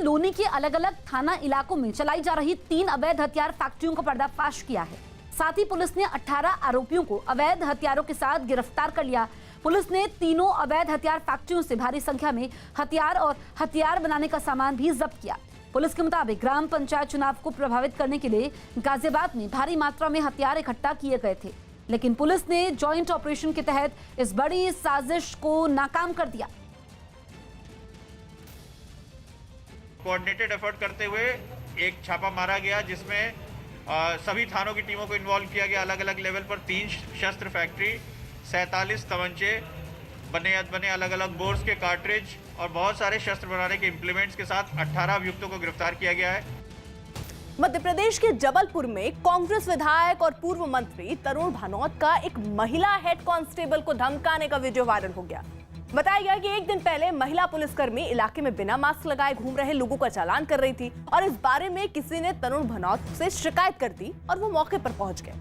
लोनी के अलग अलग थाना इलाकों में चलाई जा रही 3 अवैध हथियार फैक्ट्रियों का पर्दाफाश किया है। साथ ही पुलिस ने 18 आरोपियों को अवैध हथियारों के साथ गिरफ्तार कर लिया। पुलिस ने तीनों अवैध हथियार फैक्ट्रियों से भारी संख्या में हथियार और हथियार बनाने का सामान भी जब्त किया। पुलिस के मुताबिक ग्राम पंचायत चुनाव को प्रभावित करने के लिए गाजियाबाद में भारी मात्रा में हथियार इकट्ठा किए गए थे, लेकिन पुलिस ने जॉइंट ऑपरेशन के तहत इस बड़ी साजिश को नाकाम कर दिया। कोऑर्डिनेटेड एफर्ट करते हुए एक छापा मारा गया, जिसमें सभी थानों की टीमों को इन्वॉल्व किया गया। अलग अलग लेवल पर 3 शस्त्र फैक्ट्री, 47 तमंचे बने अलग अलग बोर्स के कार्ट्रिज और बहुत सारे शस्त्र बनाने के इम्प्लीमेंट्स के साथ 18 अभियुक्तों को गिरफ्तार किया गया है। मध्य प्रदेश के जबलपुर में कांग्रेस विधायक और पूर्व मंत्री तरुण भानोत का एक महिला हेड कांस्टेबल को धमकाने का वीडियो वायरल हो गया। बताया गया कि एक दिन पहले महिला पुलिसकर्मी इलाके में बिना मास्क लगाए घूम रहे लोगों का चालान कर रही थी और इस बारे में किसी ने तरुण भानोत से शिकायत कर दी और वो मौके पर पहुंच गए,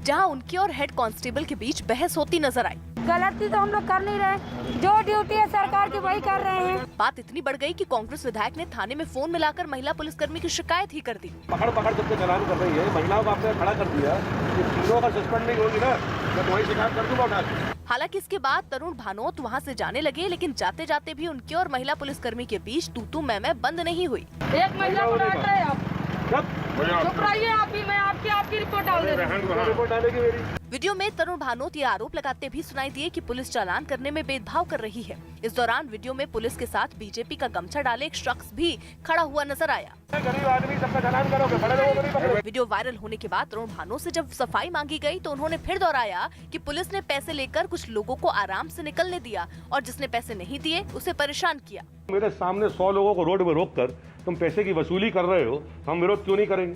जहां उनकी और हेड कांस्टेबल के बीच बहस होती नजर आई। गलती तो हम लोग कर नहीं रहे, जो ड्यूटी है सरकार की वही कर रहे हैं। बात इतनी बढ़ गई कि कांग्रेस विधायक ने थाने में फोन मिलाकर महिला पुलिसकर्मी की शिकायत ही कर दी। पकड़ सबके चालान कर रही है, महिलाओं को आपने खड़ा कर दिया, ये तीनों का सस्पेंड नहीं होगी ना, मैं तुम्हारी शिकायत कर दूंगा उठा के। हालांकि इसके बाद तरुण भानोत वहां से जाने लगे, लेकिन जाते जाते भी उनके और महिला पुलिसकर्मी के बीच तू मैं बंद नहीं हुई। एक महिला को डांट रहे आप, चुप रहिए आप भी, मैं आपकी रिपोर्ट डाल दे रही हूं। रिपोर्ट डालेगी मेरी। वीडियो में तरुण भानोत ये आरोप लगाते भी सुनाई दिए कि पुलिस चालान करने में भेदभाव कर रही है। इस दौरान वीडियो में पुलिस के साथ बीजेपी का गमछा डाले एक शख्स भी खड़ा हुआ नजर आया। गरीब आदमी सबका चालान करोगे, बड़े लोगों को नहीं पकड़ोगे। वीडियो वायरल होने के बाद तरुण भानोत से जब सफाई मांगी गई तो उन्होंने फिर दोहराया कि पुलिस ने पैसे लेकर कुछ लोगों को आराम से निकलने दिया और जिसने पैसे नहीं दिए उसे परेशान किया। मेरे सामने 100 लोगों को रोड में रोक कर तुम पैसे की वसूली कर रहे हो, हम विरोध क्यों नहीं करेंगे?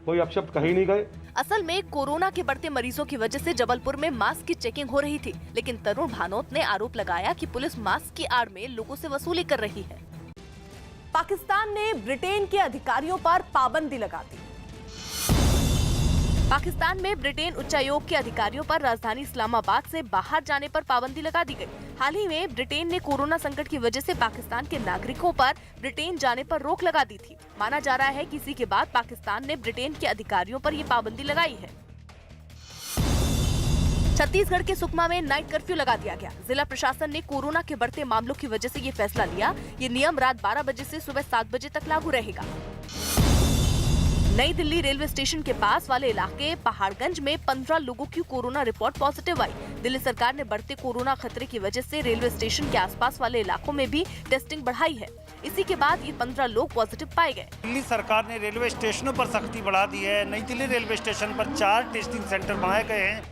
कोई अपशब्द कहीं नहीं गए। असल में कोरोना के बढ़ते मरीजों की वजह से जबलपुर में मास्क की चेकिंग हो रही थी, लेकिन तरुण भानोत ने आरोप लगाया कि पुलिस मास्क की आड़ में लोगों से वसूली कर रही है। पाकिस्तान ने ब्रिटेन के अधिकारियों पर पाबंदी लगा दी। पाकिस्तान में ब्रिटेन उच्चायोग के अधिकारियों पर राजधानी इस्लामाबाद से बाहर जाने पर पाबंदी लगा दी गई। हाल ही में ब्रिटेन ने कोरोना संकट की वजह से पाकिस्तान के नागरिकों पर ब्रिटेन जाने पर रोक लगा दी थी। माना जा रहा है कि इसी के बाद पाकिस्तान ने ब्रिटेन के अधिकारियों पर ये पाबंदी लगाई है। छत्तीसगढ़ के सुकमा में नाइट कर्फ्यू लगा दिया गया। जिला प्रशासन ने कोरोना के बढ़ते मामलों की वजह से ये फैसला लिया। ये नियम रात 12 बजे से सुबह 7 बजे तक लागू रहेगा। नई दिल्ली रेलवे स्टेशन के पास वाले इलाके पहाड़गंज में 15 लोगों की कोरोना रिपोर्ट पॉजिटिव आई। दिल्ली सरकार ने बढ़ते कोरोना खतरे की वजह से रेलवे स्टेशन के आसपास वाले इलाकों में भी टेस्टिंग बढ़ाई है। इसी के बाद ये 15 लोग पॉजिटिव पाए गए। दिल्ली सरकार ने रेलवे स्टेशनों पर सख्ती बढ़ा दी है। नई दिल्ली रेलवे स्टेशन पर 4 टेस्टिंग सेंटर बनाए गए हैं।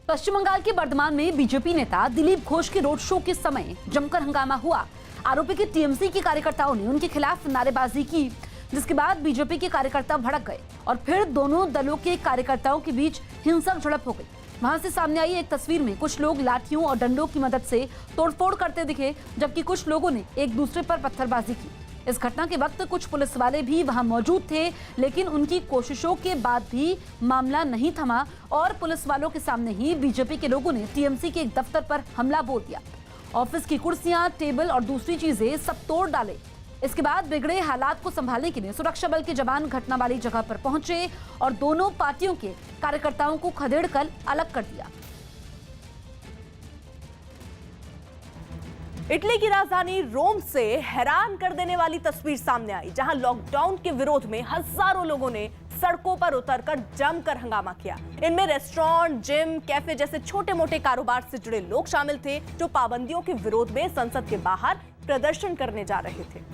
पश्चिम बंगाल के बर्धमान में बीजेपी नेता दिलीप घोष के रोड शो के समय जमकर हंगामा हुआ। आरोपी के टीएमसी के कार्यकर्ताओं ने उनके खिलाफ नारेबाजी की, जिसके बाद बीजेपी के कार्यकर्ता भड़क गए और फिर दोनों दलों के कार्यकर्ताओं के बीच हिंसक झड़प हो गई। वहां से सामने आई एक तस्वीर में कुछ लोग लाठियों और डंडों की मदद से तोड़फोड़ करते दिखे, जबकि कुछ लोगों ने एक दूसरे पर पत्थरबाजी की। इस घटना के वक्त कुछ पुलिस वाले भी वहां मौजूद थे, लेकिन उनकी कोशिशों के बाद भी मामला नहीं थमा और पुलिस वालों के सामने ही बीजेपी के लोगों ने टीएमसी के एक दफ्तर पर हमला बोल दिया। ऑफिस की कुर्सियां, टेबल और दूसरी चीजें सब तोड़ डाले। इसके बाद बिगड़े हालात को संभालने के लिए सुरक्षा बल के जवान घटना वाली जगह पर पहुंचे और दोनों पार्टियों के कार्यकर्ताओं को खदेड़कर अलग कर दिया। इटली की राजधानी रोम से हैरान कर देने वाली तस्वीर सामने आई, जहां लॉकडाउन के विरोध में हजारों लोगों ने सड़कों पर उतरकर जमकर हंगामा किया। इनमें रेस्टोरेंट, जिम, कैफे जैसे छोटे मोटे कारोबार से जुड़े लोग शामिल थे, जो पाबंदियों के विरोध में संसद के बाहर प्रदर्शन करने जा रहे थे।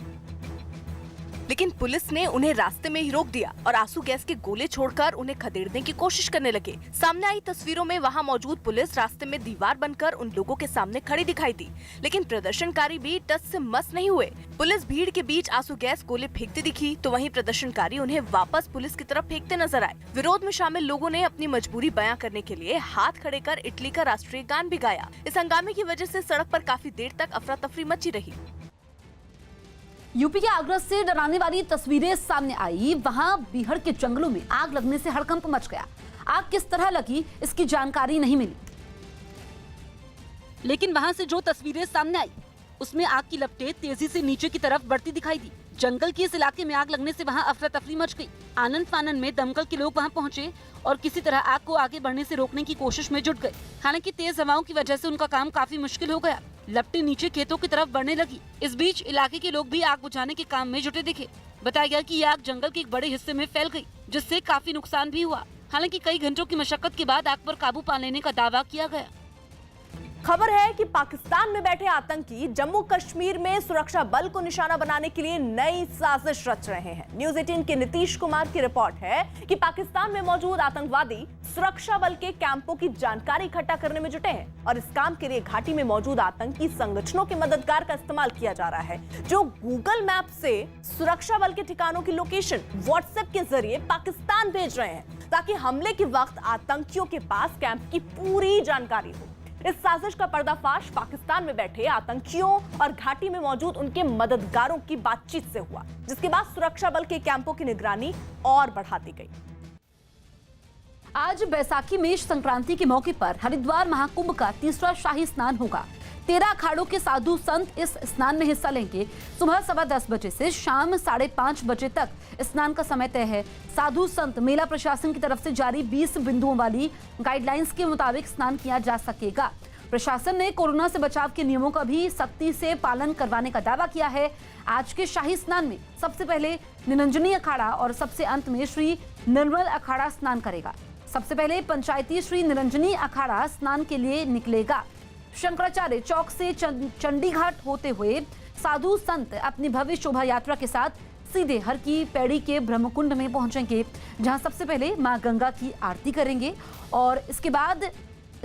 लेकिन पुलिस ने उन्हें रास्ते में ही रोक दिया और आंसू गैस के गोले छोड़कर उन्हें खदेड़ने की कोशिश करने लगे। सामने आई तस्वीरों में वहां मौजूद पुलिस रास्ते में दीवार बनकर उन लोगों के सामने खड़ी दिखाई दी, लेकिन प्रदर्शनकारी भी टस से मस नहीं हुए। पुलिस भीड़ के बीच आंसू गैस गोले फेंकती दिखी तो वहीं प्रदर्शनकारी उन्हें वापस पुलिस की तरफ फेंकते नजर आए। विरोध में शामिल लोगों ने अपनी मजबूरी बयां करने के लिए हाथ खड़े कर इटली का राष्ट्रीय गान भी गाया। इस हंगामे की वजह से सड़क पर काफी देर तक अफरा तफरी मची रही। यूपी के आगरा से डराने वाली तस्वीरें सामने आई। वहां बिहार के जंगलों में आग लगने से हड़कंप मच गया। आग किस तरह लगी इसकी जानकारी नहीं मिली, लेकिन वहां से जो तस्वीरें सामने आई उसमें आग की लपटें तेजी से नीचे की तरफ बढ़ती दिखाई दी। जंगल के इस इलाके में आग लगने से वहां अफरा तफरी मच गई। आनंद फानन में दमकल के लोग वहां पहुंचे और किसी तरह आग को आगे बढ़ने से रोकने की कोशिश में जुट गए। हालांकि तेज हवाओं की वजह से उनका काम काफी मुश्किल हो गया। लपटें नीचे खेतों की तरफ बढ़ने लगी। इस बीच इलाके के लोग भी आग बुझाने के काम में जुटे दिखे। बताया गया कि ये आग जंगल के एक बड़े हिस्से में फैल गई, जिससे काफी नुकसान भी हुआ। हालांकि कई घंटों की मशक्कत के बाद आग पर काबू पा लेने का दावा किया गया। खबर है कि पाकिस्तान में बैठे आतंकी जम्मू कश्मीर में सुरक्षा बल को निशाना बनाने के लिए नई साजिश रच रहे हैं। न्यूज़ 18 के नीतीश कुमार की रिपोर्ट है कि पाकिस्तान में मौजूद आतंकवादी सुरक्षा बल के कैंपों की जानकारी इकट्ठा करने में जुटे हैं और इस काम के लिए घाटी में मौजूद आतंकी संगठनों के मददगार का इस्तेमाल किया जा रहा है, जो गूगल मैप से सुरक्षा बल के ठिकानों की लोकेशन व्हाट्सएप के जरिए पाकिस्तान भेज रहे हैं, ताकि हमले के वक्त आतंकियों के पास कैंप की पूरी जानकारी हो। इस साजिश का पर्दाफाश पाकिस्तान में बैठे आतंकियों और घाटी में मौजूद उनके मददगारों की बातचीत से हुआ, जिसके बाद सुरक्षा बल के कैंपों की निगरानी और बढ़ा दी गई। आज बैसाखी मेष संक्रांति के मौके पर हरिद्वार महाकुंभ का तीसरा शाही स्नान होगा। 13 अखाड़ों के साधु संत इस स्नान में हिस्सा लेंगे। सुबह 10:15 बजे से शाम 5:30 बजे तक स्नान का समय तय है। साधु संत मेला प्रशासन की तरफ से जारी 20 बिंदुओं वाली गाइडलाइंस के मुताबिक स्नान किया जा सकेगा। प्रशासन ने कोरोना से बचाव के नियमों का भी सख्ती से पालन करवाने का दावा किया है। आज के शाही स्नान में सबसे पहले निरंजनी अखाड़ा और सबसे अंत में श्री निर्मल अखाड़ा स्नान करेगा। सबसे पहले पंचायती श्री निरंजनी अखाड़ा स्नान के लिए निकलेगा। शंकराचार्य चौक से चंडीघाट होते हुए साधु संत अपनी भव्य शोभा यात्रा के साथ सीधे हर की पैड़ी के ब्रह्मकुंड में पहुंचेंगे, जहां सबसे पहले मां गंगा की आरती करेंगे और इसके बाद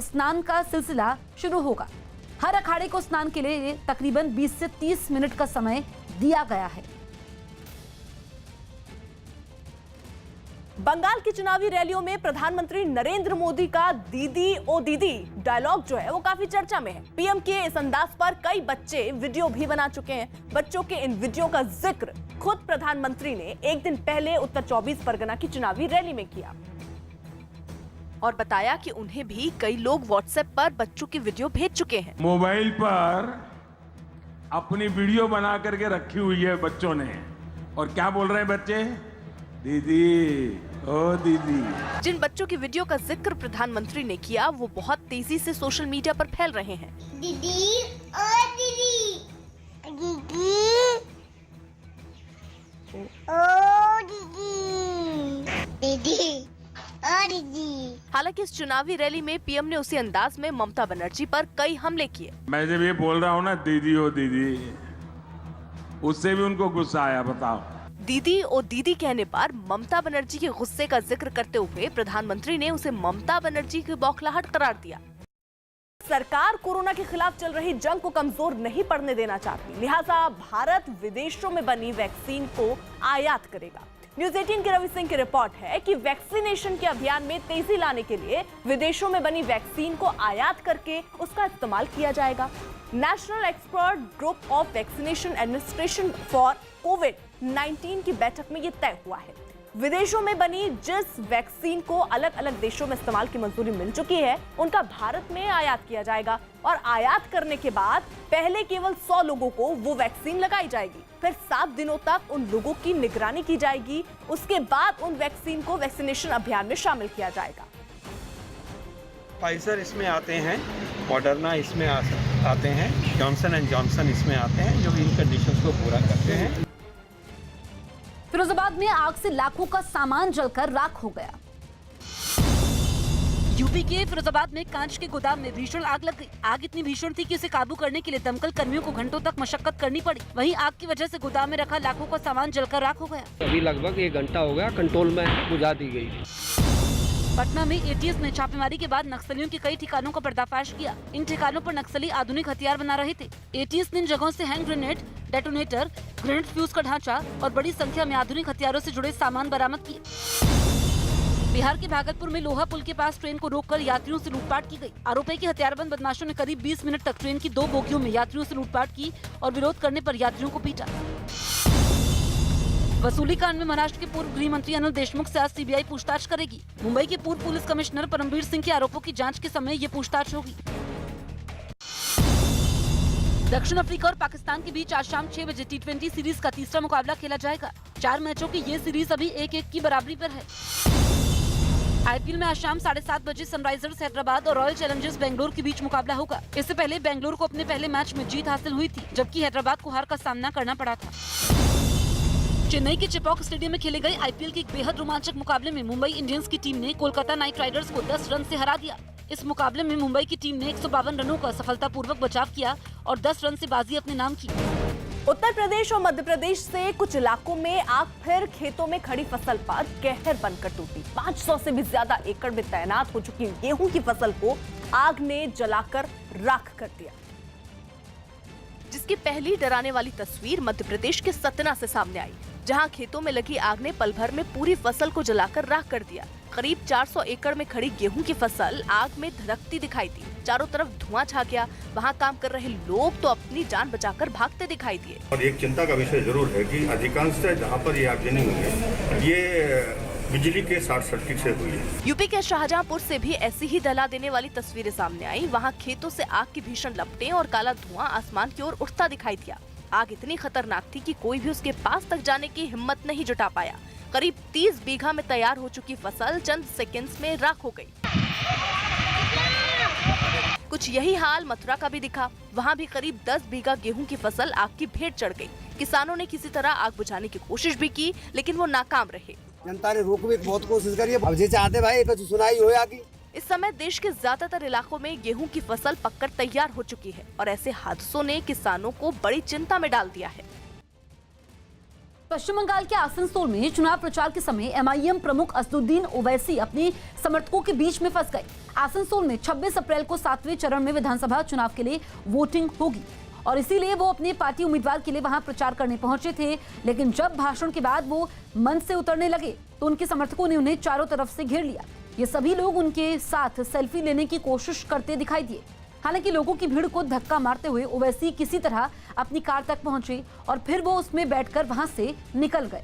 स्नान का सिलसिला शुरू होगा। हर अखाड़े को स्नान के लिए तकरीबन 20 से 30 मिनट का समय दिया गया है। बंगाल की चुनावी रैलियों में प्रधानमंत्री नरेंद्र मोदी का दीदी ओ दीदी डायलॉग जो है वो काफी चर्चा में है। पीएम के इस अंदाज पर कई बच्चे वीडियो भी बना चुके हैं। बच्चों के इन वीडियो का जिक्र खुद प्रधानमंत्री ने एक दिन पहले उत्तर 24 परगना की चुनावी रैली में किया और बताया कि उन्हें भी कई लोग व्हाट्सएप पर बच्चों की वीडियो भेज चुके हैं। मोबाइल पर अपनी वीडियो बना करके रखी हुई है बच्चों ने, और क्या बोल रहे हैं बच्चे? दीदी ओ दीदी। जिन बच्चों की वीडियो का जिक्र प्रधानमंत्री ने किया वो बहुत तेजी से सोशल मीडिया पर फैल रहे हैं। दीदी ओ दीदी, दीदी ओ दीदी, दीदी ओ दीदी। हालांकि इस चुनावी रैली में पीएम ने उसी अंदाज में ममता बनर्जी पर कई हमले किए। मैं जब ये बोल रहा हूँ ना दीदी ओ दीदी, उससे भी उनको गुस्सा आया। बताओ, दीदी और दीदी कहने पर ममता बनर्जी के गुस्से का जिक्र करते हुए प्रधानमंत्री ने उसे ममता बनर्जी की बौखलाहट करार दिया। सरकार कोरोना के खिलाफ चल रही जंग को कमजोर नहीं पड़ने देना चाहती, लिहाजा भारत विदेशों में बनी वैक्सीन को आयात करेगा। न्यूज़ 18 के रवि सिंह की रिपोर्ट है कि वैक्सीनेशन के अभियान में तेजी लाने के लिए विदेशों में बनी वैक्सीन को आयात करके उसका इस्तेमाल किया जाएगा। National expert group of vaccination administration for कोविड-19 की बैठक में ये तय हुआ है। विदेशों में बनी जिस वैक्सीन को अलग अलग देशों में इस्तेमाल की मंजूरी मिल चुकी है, उनका भारत में आयात किया जाएगा और आयात करने के बाद पहले केवल 100 लोगों को वो वैक्सीन लगाई जाएगी, फिर 7 दिनों तक उन लोगों की निगरानी की जाएगी। उसके बाद उन वैक्सीन को वैक्सीनेशन अभियान में शामिल किया जाएगा। फाइजर इसमें आते हैं, मॉडर्ना इसमें आते हैं, जॉनसन एंड जॉनसन इसमें आते हैं, जो इन कंडीशंस को पूरा करते हैं। फिरोजाबाद में आग से लाखों का सामान जलकर राख हो गया। यूपी के फिरोजाबाद में कांच के गोदाम में भीषण आग लग गई। आग इतनी भीषण थी कि इसे काबू करने के लिए दमकल कर्मियों को घंटों तक मशक्कत करनी पड़ी। वहीं आग की वजह से गोदाम में रखा लाखों का सामान जलकर राख हो गया। अभी लगभग 1 घंटा हो गया, कंट्रोल में बुझा दी गई। पटना में एटीएस ने छापेमारी के बाद नक्सलियों के कई ठिकानों का पर्दाफाश किया। इन ठिकानों पर नक्सली आधुनिक हथियार बना रहे थे। एटीएस ने इन जगहों से hand grenade, detonator, grenade fuse का ढांचा और बड़ी संख्या में आधुनिक हथियारों से जुड़े सामान बरामद किए। बिहार के भागलपुर में लोहा पुल के पास ट्रेन को रोककर यात्रियों से लूटपाट की गई। आरोप है कि हथियारबंद बदमाशों ने करीब 20 मिनट तक ट्रेन की 2 बोगियों में यात्रियों से लूटपाट की और विरोध करने पर यात्रियों को पीटा। वसूली कांड में महाराष्ट्र के पूर्व गृह मंत्री अनिल देशमुख से आज सीबीआई पूछताछ करेगी। मुंबई के पूर्व पुलिस कमिश्नर परमवीर सिंह के आरोपों की जांच के समय ये पूछताछ होगी। दक्षिण अफ्रीका और पाकिस्तान के बीच आज शाम 6 बजे T20 सीरीज का तीसरा मुकाबला खेला जाएगा। 4 मैचों की ये सीरीज अभी 1-1 की बराबरी पर है। आईपीएल में आज शाम 7:30 बजे सनराइजर्स हैदराबाद और रॉयल चैलेंजर्स बेंगलोर के बीच मुकाबला होगा। इससे पहले बेंगलोर को अपने पहले मैच में जीत हासिल हुई थी, जबकि हैदराबाद को हार का सामना करना पड़ा था। चेन्नई के चेपॉक स्टेडियम में खेले गए आईपीएल के एक बेहद रोमांचक मुकाबले में मुंबई इंडियंस की टीम ने कोलकाता नाइट राइडर्स को 10 रन से हरा दिया। इस मुकाबले में मुंबई की टीम ने 152 रनों का सफलतापूर्वक बचाव किया और 10 रन से बाजी अपने नाम की। उत्तर प्रदेश और मध्य प्रदेश से कुछ इलाकों में आग फिर खेतों में खड़ी फसल पर कहर बनकर टूटी। 500 से भी ज्यादा एकड़ में तैनात हो चुकी गेहूं की फसल को आग ने जलाकर राख कर दिया, जिसकी पहली डराने वाली तस्वीर मध्य प्रदेश के सतना से सामने आई, जहां खेतों में लगी आग ने पल भर में पूरी फसल को जलाकर राख कर दिया। करीब 400 एकड़ में खड़ी गेहूं की फसल आग में धधकती दिखाई दी। चारों तरफ धुआं छा गया। वहां काम कर रहे लोग तो अपनी जान बचाकर भागते दिखाई दिए। और एक चिंता का विषय जरूर है कि अधिकांश जहां पर ये आगजनी हुई है ये बिजली के शॉर्ट सर्किट से हुई है। यूपी के शाहजहांपुर से भी ऐसी ही दहला देने वाली तस्वीरें सामने आई। वहां खेतों से आग की भीषण लपटें और काला धुआं आसमान की ओर उठता दिखाई दिया। आग इतनी खतरनाक थी कि कोई भी उसके पास तक जाने की हिम्मत नहीं जुटा पाया। करीब 30 बीघा में तैयार हो चुकी फसल चंद सेकंड्स में राख हो गई। कुछ यही हाल मथुरा का भी दिखा। वहां भी करीब 10 बीघा गेहूं की फसल आग की भेंट चढ़ गई। किसानों ने किसी तरह आग बुझाने की कोशिश भी की, लेकिन वो नाकाम रहे। जनता ने रोकने की बहुत कोशिश करी है। अब जे चाहते भाई कुछ सुनाई हो आगे। इस समय देश के ज्यादातर इलाकों में गेहूं की फसल पककर तैयार हो चुकी है और ऐसे हादसों ने किसानों को बड़ी चिंता में डाल दिया है। पश्चिम बंगाल के आसनसोल में चुनाव प्रचार के समय एमआईएम प्रमुख असदुद्दीन ओवैसी अपने समर्थकों के बीच में फंस गए। आसनसोल में 26 अप्रैल को 7वें चरण में विधानसभा चुनाव के लिए वोटिंग होगी और इसीलिए वो अपने पार्टी उम्मीदवार के लिए वहां प्रचार करने पहुंचे थे। लेकिन जब भाषण के बाद वो मंच से उतरने लगे तो उनके समर्थकों ने उन्हें चारों तरफ से घेर लिया। ये सभी लोग उनके साथ सेल्फी लेने की कोशिश करते दिखाई दिए। हालांकि लोगों की भीड़ को धक्का मारते हुए ओवैसी किसी तरह अपनी कार तक पहुंचे और फिर वो उसमें बैठकर वहां से निकल गए।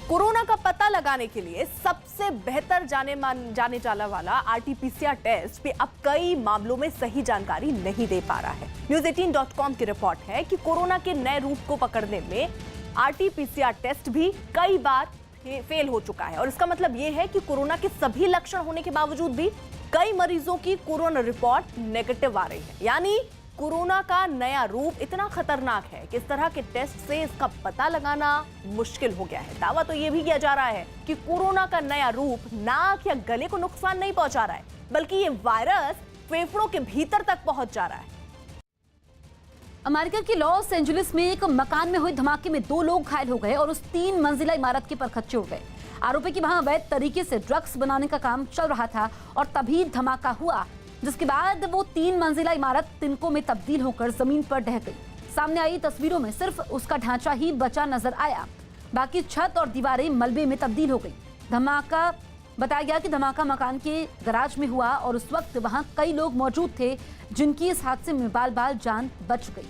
कोरोना का पता लगाने के लिए सबसे बेहतर जाने जाने वाला आरटीपीसीआर टेस्ट भी अब कई मामलों में सही जानकारी नहीं दे पा रहा है। News18.com की रिपोर्ट है कि कोरोना के नए रूप को पकड़ने में आरटीपीसीआर टेस्ट भी कई बार फेल हो चुका है और इसका मतलब ये है कि कोरोना के सभी लक्षण होने के बावजूद भी कई मरीजों की कोरोना रिपोर्ट नेगेटिव आ रही है। यानी कोरोना का नया रूप इतना खतरनाक है कि इस तरह के टेस्ट से इसका पता लगाना मुश्किल हो गया है। दावा तो ये भी किया जा रहा है कि कोरोना का नया रूप नाक या गले को नुकसान नहीं पहुंचा रहा है, बल्कि ये वायरस फेफड़ों के भीतर तक पहुंच जा रहा है। अमेरिका के लॉस एंजलिस में एक मकान में हुए धमाके में 2 लोग घायल हो गए और उस 3 मंजिला इमारत के परखच्चे उड़ गए। आरोपी की वहां अवैध तरीके से ड्रग्स बनाने का काम चल रहा था और तभी धमाका हुआ, जिसके बाद वो 3 मंजिला इमारत तिनकों में तब्दील होकर जमीन पर ढह गई। सामने आई तस्वीरों में सिर्फ उसका ढांचा ही बचा नजर आया, बाकी छत और दीवारें मलबे में तब्दील हो गई। बताया गया कि धमाका मकान के गराज में हुआ और उस वक्त वहां कई लोग मौजूद थे जिनकी इस हादसे में बाल बाल जान बच गई।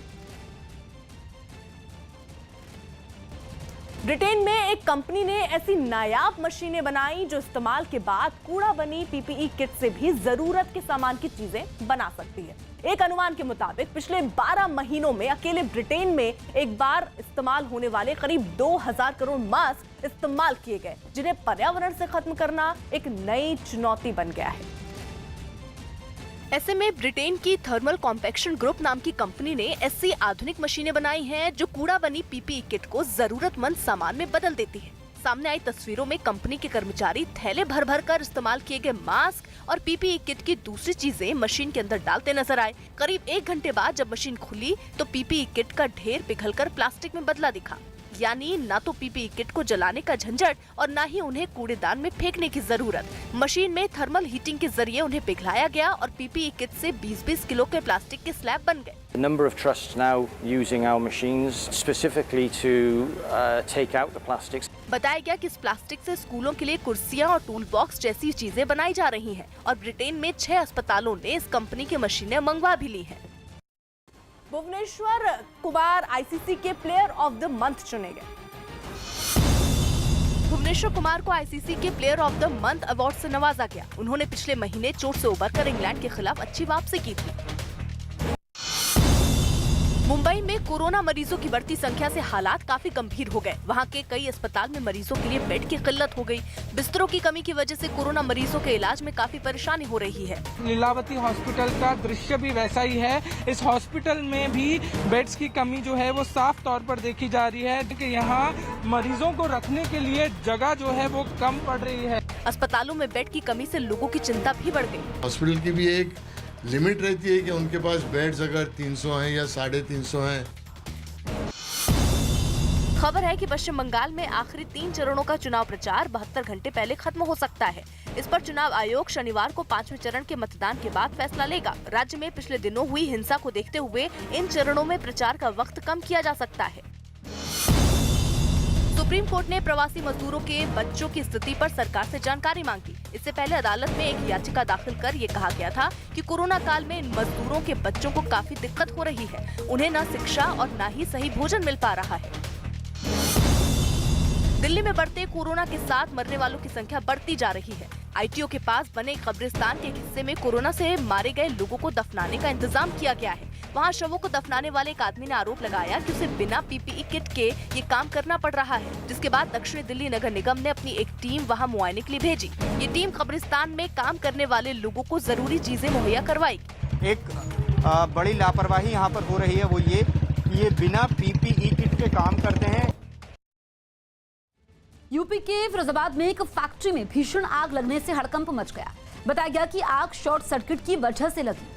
ब्रिटेन में एक कंपनी ने ऐसी नायाब मशीनें बनाई जो इस्तेमाल के बाद कूड़ा बनी पीपीई किट से भी जरूरत के सामान की चीजें बना सकती है। एक अनुमान के मुताबिक पिछले 12 महीनों में अकेले ब्रिटेन में एक बार इस्तेमाल होने वाले करीब 2000 करोड़ मास्क इस्तेमाल किए गए, जिन्हें पर्यावरण से खत्म करना एक नई चुनौती बन गया है। ऐसे में ब्रिटेन की थर्मल कॉम्पैक्शन ग्रुप नाम की कंपनी ने ऐसी आधुनिक मशीनें बनाई हैं जो कूड़ा बनी पीपीई किट को जरूरतमंद सामान में बदल देती है। सामने आई तस्वीरों में कंपनी के कर्मचारी थैले भर भर कर इस्तेमाल किए गए मास्क और पीपीई किट की दूसरी चीजें मशीन के अंदर डालते नजर आए। करीब 1 घंटे बाद जब मशीन खुली तो पीपीई किट का ढेर पिघलकर प्लास्टिक में बदला दिखा। यानी ना तो पीपीई किट को जलाने का झंझट और ना ही उन्हें कूड़ेदान में फेंकने की जरूरत। मशीन में थर्मल हीटिंग के जरिए उन्हें पिघलाया गया और पीपीई किट से 20-20 किलो के प्लास्टिक के स्लैब बन गए। A number of trusts now using our machines specifically to take out the plastics. बताया गया कि इस प्लास्टिक से स्कूलों के लिए कुर्सियां और टूल बॉक्स जैसी चीजें बनाई जा रही हैं और ब्रिटेन में 6 अस्पतालों ने इस कंपनी की मशीनें मंगवा भी ली हैं। भुवनेश्वर कुमार आईसीसी के प्लेयर ऑफ द मंथ चुने गए। भुवनेश्वर कुमार को आईसीसी के player of the month award से नवाजा गया। उन्होंने पिछले महीने चोट से उबरकर इंग्लैंड के खिलाफ अच्छी वापसी की थी। मुंबई में कोरोना मरीजों की बढ़ती संख्या से हालात काफी गंभीर हो गए। वहां के कई अस्पताल में मरीजों के लिए बेड की किल्लत हो गई। बिस्तरों की कमी की वजह से कोरोना मरीजों के इलाज में काफी परेशानी हो रही है। लीलावती हॉस्पिटल का दृश्य भी वैसा ही है। इस हॉस्पिटल में भी बेड्स की कमी जो है वो साफ तौर पर देखी जा रही है कि यहाँ मरीजों को रखने के लिए जगह जो है वो कम पड़ रही है। अस्पतालों में बेड की कमी से लोगों की चिंता भी बढ़ गई। हॉस्पिटल की भी एक लिमिट रहती है कि उनके पास बेड्स अगर 300 हैं या 350 हैं। खबर है कि पश्चिम बंगाल में आखिरी 3 चरणों का चुनाव प्रचार 72 घंटे पहले खत्म हो सकता है। इस पर चुनाव आयोग शनिवार को 5वें चरण के मतदान के बाद फैसला लेगा। राज्य में पिछले दिनों हुई हिंसा को देखते हुए इन चरणों में प्रचार का वक्त कम किया जा सकता है। सुप्रीम कोर्ट ने प्रवासी मजदूरों के बच्चों की स्थिति पर सरकार से जानकारी मांगी। इससे पहले अदालत में एक याचिका दाखिल कर ये कहा गया था कि कोरोना काल में इन मजदूरों के बच्चों को काफी दिक्कत हो रही है। उन्हें न शिक्षा और न ही सही भोजन मिल पा रहा है। दिल्ली में बढ़ते कोरोना के साथ मरने वालों की संख्या बढ़ती जा रही है। आईटीओ के पास बने कब्रिस्तान के हिस्से में कोरोना से मारे गए लोगों को दफनाने का इंतजाम किया गया है। वहां शवों को दफनाने वाले एक आदमी ने आरोप लगाया कि उसे बिना पीपीई किट के ये काम करना पड़ रहा है, जिसके बाद दक्षिणी दिल्ली नगर निगम ने अपनी एक टीम वहां मुआयने के लिए भेजी। ये टीम कब्रिस्तान में काम करने वाले लोगों को जरूरी चीजें मुहैया करवाएगी। एक बड़ी लापरवाही यहाँ पर हो रही है, वो ये बिना पीपीई किट के काम करते हैं। यूपी के फिरोजाबाद में एक फैक्ट्री में भीषण आग लगने से हड़कंप मच गया। बताया गया कि आग शॉर्ट सर्किट की वजह से लगी,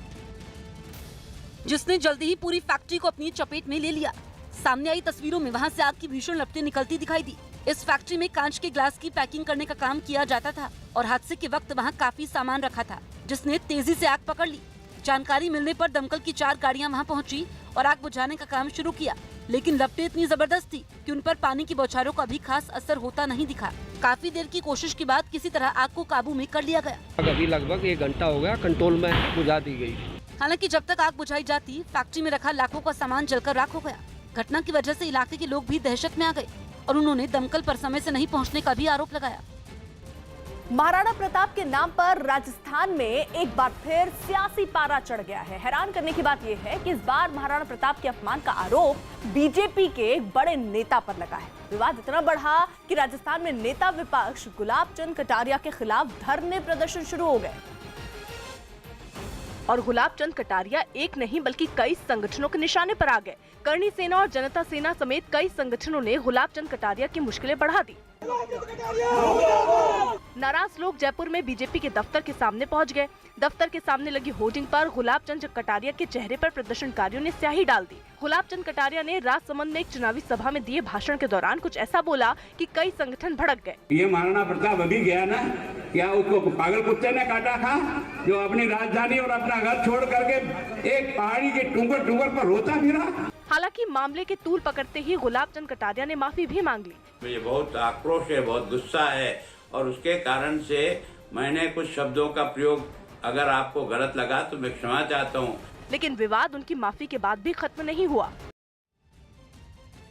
जिसने जल्दी ही पूरी फैक्ट्री को अपनी चपेट में ले लिया। सामने आई तस्वीरों में वहां से आग की भीषण लपटें निकलती दिखाई दी। इस फैक्ट्री में कांच के ग्लास की पैकिंग करने का काम किया जाता था और हादसे के वक्त वहां काफी सामान रखा था, जिसने तेजी से आग पकड़ ली। जानकारी मिलने पर दमकल की 4 गाड़ियां वहां पहुंची और आग बुझाने का काम शुरू किया, लेकिन लपटें इतनी जबरदस्त थी कि उन पर पानी की बौछारों का भी खास असर होता नहीं दिखा। काफी देर की कोशिश के बाद किसी तरह आग को काबू में कर लिया गया। अभी लगभग 1 घंटा हो गया, कंट्रोल में बुझा दी गई। हालांकि जब तक आग बुझाई जाती, फैक्ट्री में रखा लाखों का सामान जलकर राख हो गया। घटना की वजह से इलाके के लोग भी दहशत में आ गए और उन्होंने दमकल पर समय से नहीं पहुंचने का भी आरोप लगाया। महाराणा प्रताप के नाम पर राजस्थान में एक बार फिर सियासी पारा चढ़ गया है। हैरान करने की बात यह है कि इस बार महाराणा प्रताप के अपमान का आरोप बीजेपी के एक बड़े नेता पर लगा है। विवाद इतना बढ़ा कि राजस्थान में नेता विपक्ष गुलाब चंद कटारिया के खिलाफ धरने प्रदर्शन शुरू हो गए और गुलाब चंद कटारिया एक नहीं बल्कि कई संगठनों के निशाने पर आ गए। करणी सेना और जनता सेना समेत कई संगठनों ने गुलाब चंद कटारिया की मुश्किलें बढ़ा दी। नाराज लोग जयपुर में बीजेपी के दफ्तर के सामने पहुंच गए। दफ्तर के सामने लगी होर्डिंग पर गुलाब चंद कटारिया के चेहरे पर प्रदर्शनकारियों ने स्याही डाल दी। गुलाब चंद कटारिया ने राजसमंद में एक चुनावी सभा में दिए भाषण के दौरान कुछ ऐसा बोला कि कई संगठन भड़क गए। ये महाराणा प्रताप अभी गया ना, क्या उसको पागल कुत्ते ने काटा था जो अपनी राजधानी और अपना घर छोड़ करके एक पहाड़ी के टुंगर पर रोता फिरा। हालांकि मामले के तूल पकड़ते ही गुलाब चंद कटारिया ने माफी भी मांग ली। मुझे बहुत आक्रोश है, बहुत गुस्सा है और उसके कारण से मैंने कुछ शब्दों का प्रयोग अगर आपको गलत लगा तो मैं क्षमा चाहता हूँ। लेकिन विवाद उनकी माफी के बाद भी खत्म नहीं हुआ।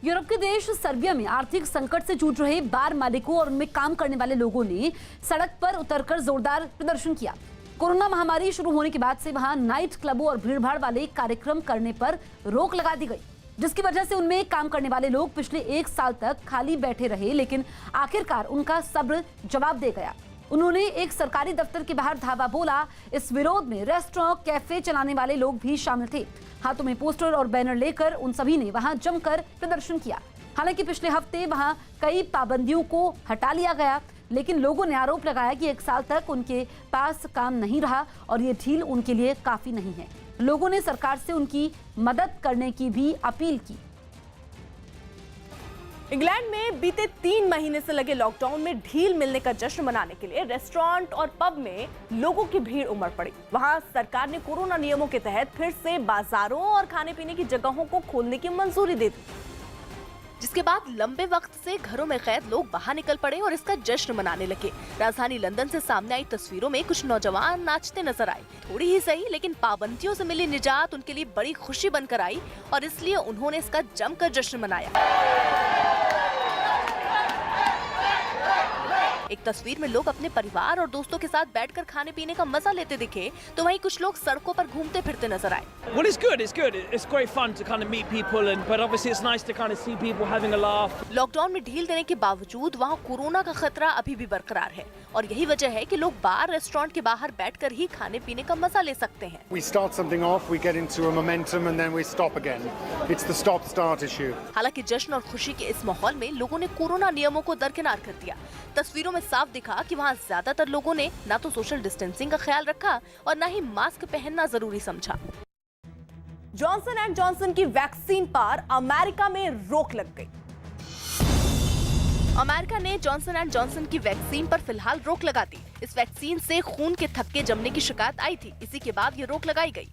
यूरोप के देश सर्बिया में आर्थिक संकट से जूझ रहे बार मालिकों और उनमें काम करने वाले लोगों ने सड़क पर उतरकर जोरदार प्रदर्शन किया। कोरोना महामारी शुरू होने के बाद से वहां नाइट क्लबों और भीड़भाड़ वाले कार्यक्रम करने पर रोक लगा दी गई, जिसकी वजह से उनमें काम करने वाले लोग पिछले 1 साल तक खाली बैठे रहे, लेकिन आखिरकार उनका सब्र जवाब दे गया। उन्होंने एक सरकारी दफ्तर के बाहर धावा बोला। इस विरोध में रेस्टोरेंट, कैफे चलाने वाले लोग भी शामिल थे। हाथों में पोस्टर और बैनर लेकर उन सभी ने वहां जमकर प्रदर्शन किया। हालांकि पिछले हफ्ते वहां कई पाबंदियों को हटा लिया गया, लेकिन लोगों ने आरोप लगाया कि 1 साल तक उनके पास काम नहीं रहा और ये ढील उनके लिए काफी नहीं है। लोगों ने सरकार से उनकी मदद करने की भी अपील की। इंग्लैंड में बीते 3 महीने से लगे लॉकडाउन में ढील मिलने का जश्न मनाने के लिए रेस्टोरेंट और पब में लोगों की भीड़ उमड़ पड़ी। वहां सरकार ने कोरोना नियमों के तहत फिर से बाजारों और खाने पीने की जगहों को खोलने की मंजूरी दे दी, जिसके बाद लंबे वक्त से घरों में कैद लोग बाहर निकल पड़े और इसका जश्न मनाने लगे। राजधानी लंदन से सामने आई तस्वीरों में कुछ नौजवान नाचते नजर आए। थोड़ी ही सही, लेकिन पाबंदियों से मिली निजात उनके लिए बड़ी खुशी बनकर आई और इसलिए उन्होंने इसका जमकर जश्न मनाया। एक तस्वीर में लोग अपने परिवार और दोस्तों के साथ बैठकर खाने पीने का मजा लेते दिखे, तो वहीं कुछ लोग सड़कों पर घूमते फिरते नजर आए। Well, it's good. It's great fun to kind of meet people, but obviously it's nice to kind of see people having a laugh. Lockdown में ढील देने के बावजूद वहाँ कोरोना का खतरा अभी भी बरकरार है और यही वजह है कि लोग बार रेस्टोरेंट के बाहर बैठकर ही खाने पीने का मजा ले सकते हैं। We start something off, we get into a momentum and then we stop again. It's the stop-start issue. हालांकि जश्न और खुशी के इस माहौल में लोगों ने कोरोना नियमों को दरकिनार कर दिया। तस्वीरों में साफ दिखा कि वहाँ ज्यादातर लोगों ने न तो सोशल डिस्टेंसिंग का ख्याल रखा और न ही मास्क पहनना जरूरी समझा। जॉनसन एंड जॉनसन की वैक्सीन पर अमेरिका में रोक लग गई। अमेरिका ने जॉनसन एंड जॉनसन की वैक्सीन पर फिलहाल रोक लगा दी। इस वैक्सीन से खून के थक्के जमने की शिकायत आई थी, इसी के बाद ये रोक लगाई गई।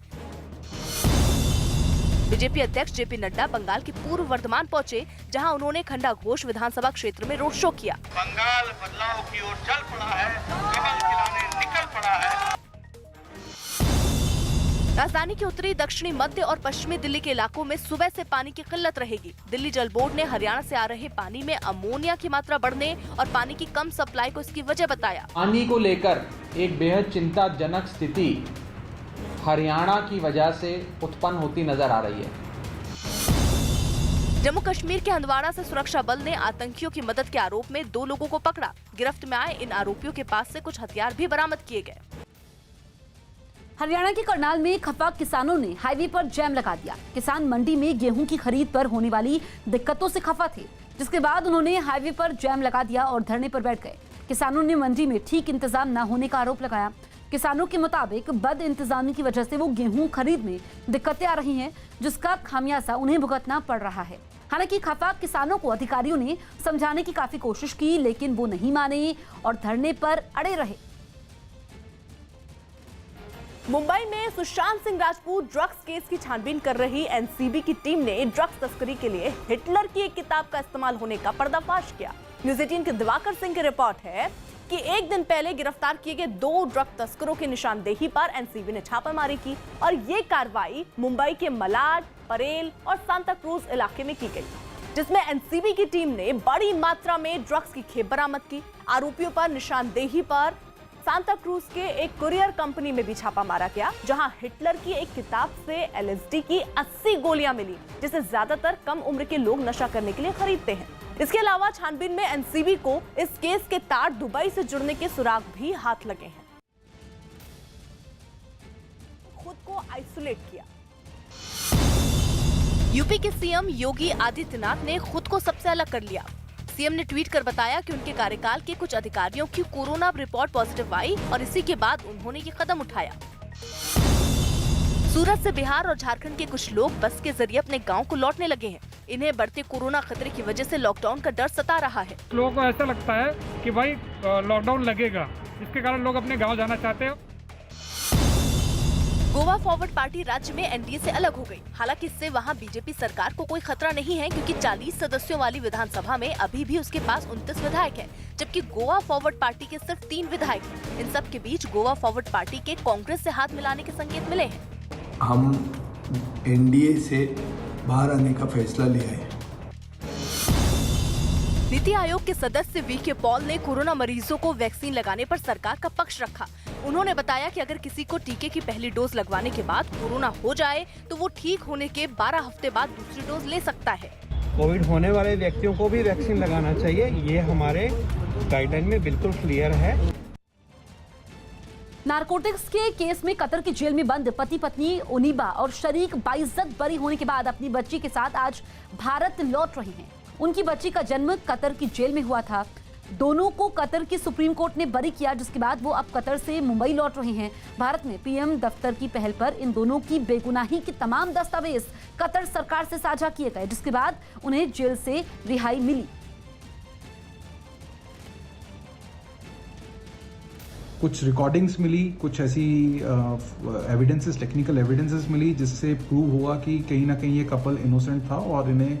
बीजेपी अध्यक्ष जेपी नड्डा बंगाल के पूर्व वर्धमान पहुंचे, जहां उन्होंने खंडा घोष विधानसभा क्षेत्र में रोड शो किया। बंगाल बदलाव की ओर चल पड़ा है, कमल खिलाने निकल पड़ा है। राजधानी के उत्तरी, दक्षिणी, मध्य और पश्चिमी दिल्ली के इलाकों में सुबह से पानी की किल्लत रहेगी। दिल्ली जल बोर्ड ने हरियाणा से आ रहे पानी में अमोनिया की मात्रा बढ़ने और पानी की कम सप्लाई को इसकी वजह बताया। पानी को लेकर एक बेहद चिंताजनक स्थिति हरियाणा की वजह से उत्पन्न होती नजर आ रही है। जम्मू कश्मीर के हंदवाड़ा से सुरक्षा बल ने आतंकियों की मदद के आरोप में 2 लोगों को पकड़ा। गिरफ्त में आए इन आरोपियों के पास से कुछ हथियार भी बरामद किए गए। हरियाणा के करनाल में खफा किसानों ने हाईवे पर जैम लगा दिया। किसान मंडी में गेहूं की खरीद पर होने वाली दिक्कतों से खफा थे, जिसके बाद उन्होंने हाईवे पर जैम लगा दिया और धरने पर बैठ गए। किसानों ने मंडी में ठीक इंतजाम न होने का आरोप लगाया। किसानों के मुताबिक बद इंतजामी की वजह से वो गेहूं खरीद में दिक्कतें आ रही हैं, जिसका खामियाजा उन्हें भुगतना पड़ रहा है। हालांकि खफा किसानों को अधिकारियों ने समझाने की काफी कोशिश की, लेकिन वो नहीं माने और धरने पर अड़े रहे। मुंबई में सुशांत सिंह राजपूत ड्रग्स केस की छानबीन कर रही एनसीबी की टीम ने ड्रग्स तस्करी के लिए हिटलर की एक किताब का इस्तेमाल होने का पर्दाफाश किया। न्यूज़ 18 के दिवाकर सिंह की रिपोर्ट है कि एक दिन पहले गिरफ्तार किए गए 2 ड्रग तस्करों की निशानदेही पर एनसीबी ने छापेमारी की और ये कार्रवाई मुंबई के मलाड, परेल और सांता क्रूज इलाके में की गई, जिसमें एनसीबी की टीम ने बड़ी मात्रा में ड्रग्स की खेप बरामद की। आरोपियों पर निशानदेही पर सांता क्रूज के एक कुरियर कंपनी में भी छापा मारा गया, जहां हिटलर की एक किताब से एलएसडी की 80 गोलियां मिली, जिसे ज्यादातर कम उम्र के लोग नशा करने के लिए खरीदते हैं। इसके अलावा छानबीन में एनसीबी को इस केस के तार दुबई से जुड़ने के सुराग भी हाथ लगे हैं। खुद को आइसोलेट किया। यूपी के सीएम योगी आदित्यनाथ ने खुद को सबसे अलग कर लिया। सीएम ने ट्वीट कर बताया कि उनके कार्यकाल के कुछ अधिकारियों की कोरोना रिपोर्ट पॉजिटिव आई और इसी के बाद उन्होंने ये कदम उठाया। सूरत से बिहार और झारखंड के कुछ लोग बस के जरिए अपने गांव को लौटने लगे हैं। इन्हें बढ़ते कोरोना खतरे की वजह से लॉकडाउन का डर सता रहा है। लोगों को ऐसा लगता है कि भाई लॉकडाउन लगेगा, इसके कारण लोग अपने गांव जाना चाहते हैं। गोवा फॉरवर्ड पार्टी राज्य में एनडीए से अलग हो गई। हालांकि इससे वहां बीजेपी सरकार को कोई खतरा नहीं है, क्योंकि 40 सदस्यों वाली विधानसभा में अभी भी उसके पास 29 विधायक हैं, जबकि गोवा फॉरवर्ड पार्टी के सिर्फ 3 विधायक हैं। इन सब के बीच गोवा फॉरवर्ड पार्टी के कांग्रेस से हाथ मिलाने के संकेत मिले हैं। हम एनडीए से बाहर आने का फैसला लिया है। नीति आयोग के सदस्य वीके पॉल ने कोरोना मरीजों को वैक्सीन लगाने पर सरकार का पक्ष रखा। उन्होंने बताया कि अगर किसी को टीके की पहली डोज लगवाने के बाद कोरोना हो जाए तो वो ठीक होने के 12 हफ्ते बाद दूसरी डोज ले सकता है। कोविड होने वाले व्यक्तियों को भी वैक्सीन लगाना चाहिए, ये हमारे गाइडलाइन में बिल्कुल क्लियर है। नारकोटिक्स के केस में कतर की जेल में बंद पति पत्नी ओनीबा और शरीक बाइज्जत बरी होने के बाद अपनी बच्ची के साथ आज भारत लौट रहे हैं। उनकी बच्ची का जन्म कतर की जेल में हुआ था। दोनों को कतर की सुप्रीम कोर्ट ने बरी किया, जिसके बाद वो अब कतर से मुंबई लौट रहे हैं। भारत में पीएम दफ्तर की पहल पर इन दोनों की बेगुनाही के तमाम दस्तावेज कतर सरकार से साझा किए गए, जिसके बाद उन्हें जेल से रिहाई मिली। कुछ रिकॉर्डिंग्स मिली, कुछ ऐसी एविडेंसेस, टेक्निकल एविडेंसेस मिली, जिससे प्रूव हुआ कि कहीं ना कहीं ये कपल इनोसेंट था और इन्हें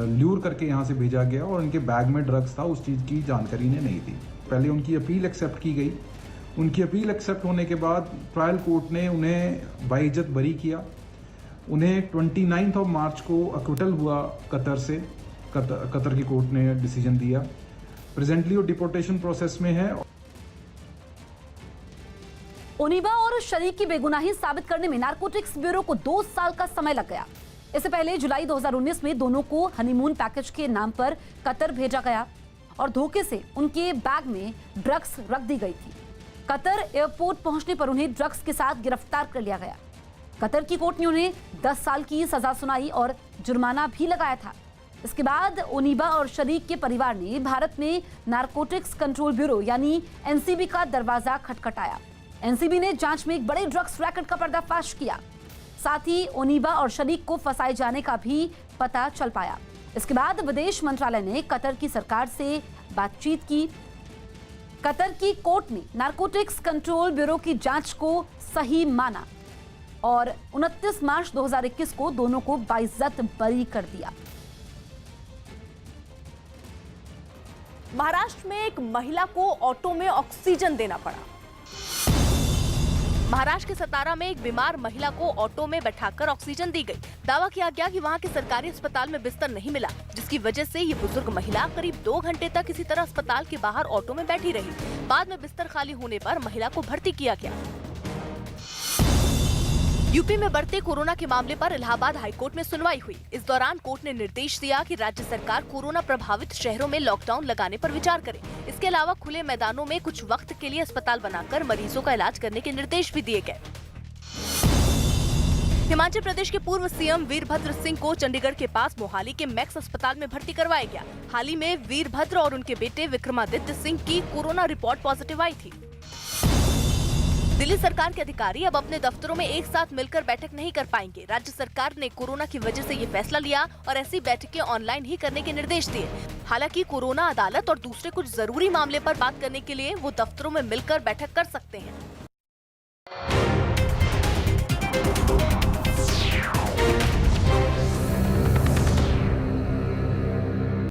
ल्यूर करके यहाँ से भेजा गया और इनके बैग में ड्रग्स था, उस चीज़ की जानकारी इन्हें नहीं थी। पहले उनकी अपील एक्सेप्ट की गई। उनकी अपील एक्सेप्ट होने के बाद ट्रायल कोर्ट ने उन्हें बाइज्जत बरी किया। उन्हें 29 मार्च को अक्विटल हुआ कतर से, कतर की कोर्ट ने डिसीजन दिया। प्रेजेंटली वो डिपोर्टेशन प्रोसेस में है। ओनिबा और शरीक की बेगुनाही साबित करने में नारकोटिक्स ब्यूरो को 2 साल का समय लग गया। इससे पहले जुलाई 2019 में दोनों को हनीमून पैकेज के नाम पर कतर भेजा गया और धोखे से उनके बैग में ड्रग्स रख दी गई थी। कतर एयरपोर्ट पहुंचने पर उन्हें ड्रग्स के साथ गिरफ्तार कर लिया गया। कतर की कोर्ट ने उन्हें 10 साल की सजा सुनाई और जुर्माना भी लगाया था। इसके बाद ओनिबा और शरीक के परिवार ने भारत में नारकोटिक्स कंट्रोल ब्यूरो यानी एनसीबी का दरवाजा खटखटाया। एनसीबी ने जांच में एक बड़े ड्रग्स रैकेट का पर्दाफाश किया। साथ ही ओनिबा और शरीक को फंसाए जाने का भी पता चल पाया। इसके बाद विदेश मंत्रालय ने कतर की सरकार से बातचीत की। कतर की कोर्ट ने नारकोटिक्स कंट्रोल ब्यूरो की जांच को सही माना और 29 मार्च 2021 को दोनों को बाइज्जत बरी कर दिया। महाराष्ट्र में एक महिला को ऑटो में ऑक्सीजन देना पड़ा। महाराष्ट्र के सतारा में एक बीमार महिला को ऑटो में बैठाकर ऑक्सीजन दी गई। दावा किया गया कि वहां के सरकारी अस्पताल में बिस्तर नहीं मिला, जिसकी वजह से ये बुजुर्ग महिला करीब 2 घंटे तक इसी तरह अस्पताल के बाहर ऑटो में बैठी रही। बाद में बिस्तर खाली होने पर महिला को भर्ती किया गया। यूपी में बढ़ते कोरोना के मामले पर इलाहाबाद हाईकोर्ट में सुनवाई हुई। इस दौरान कोर्ट ने निर्देश दिया कि राज्य सरकार कोरोना प्रभावित शहरों में लॉकडाउन लगाने पर विचार करे। इसके अलावा खुले मैदानों में कुछ वक्त के लिए अस्पताल बनाकर मरीजों का इलाज करने के निर्देश भी दिए गए। हिमाचल प्रदेश के पूर्व सीएम वीरभद्र सिंह को चंडीगढ़ के पास मोहाली के मैक्स अस्पताल में भर्ती करवाया गया। हाल ही में वीरभद्र और उनके बेटे विक्रमादित्य सिंह की कोरोना रिपोर्ट पॉजिटिव आई थी। दिल्ली सरकार के अधिकारी अब अपने दफ्तरों में एक साथ मिलकर बैठक नहीं कर पाएंगे। राज्य सरकार ने कोरोना की वजह से ये फैसला लिया और ऐसी बैठकें ऑनलाइन ही करने के निर्देश दिए। हालांकि कोरोना अदालत और दूसरे कुछ जरूरी मामले पर बात करने के लिए वो दफ्तरों में मिलकर बैठक कर सकते हैं।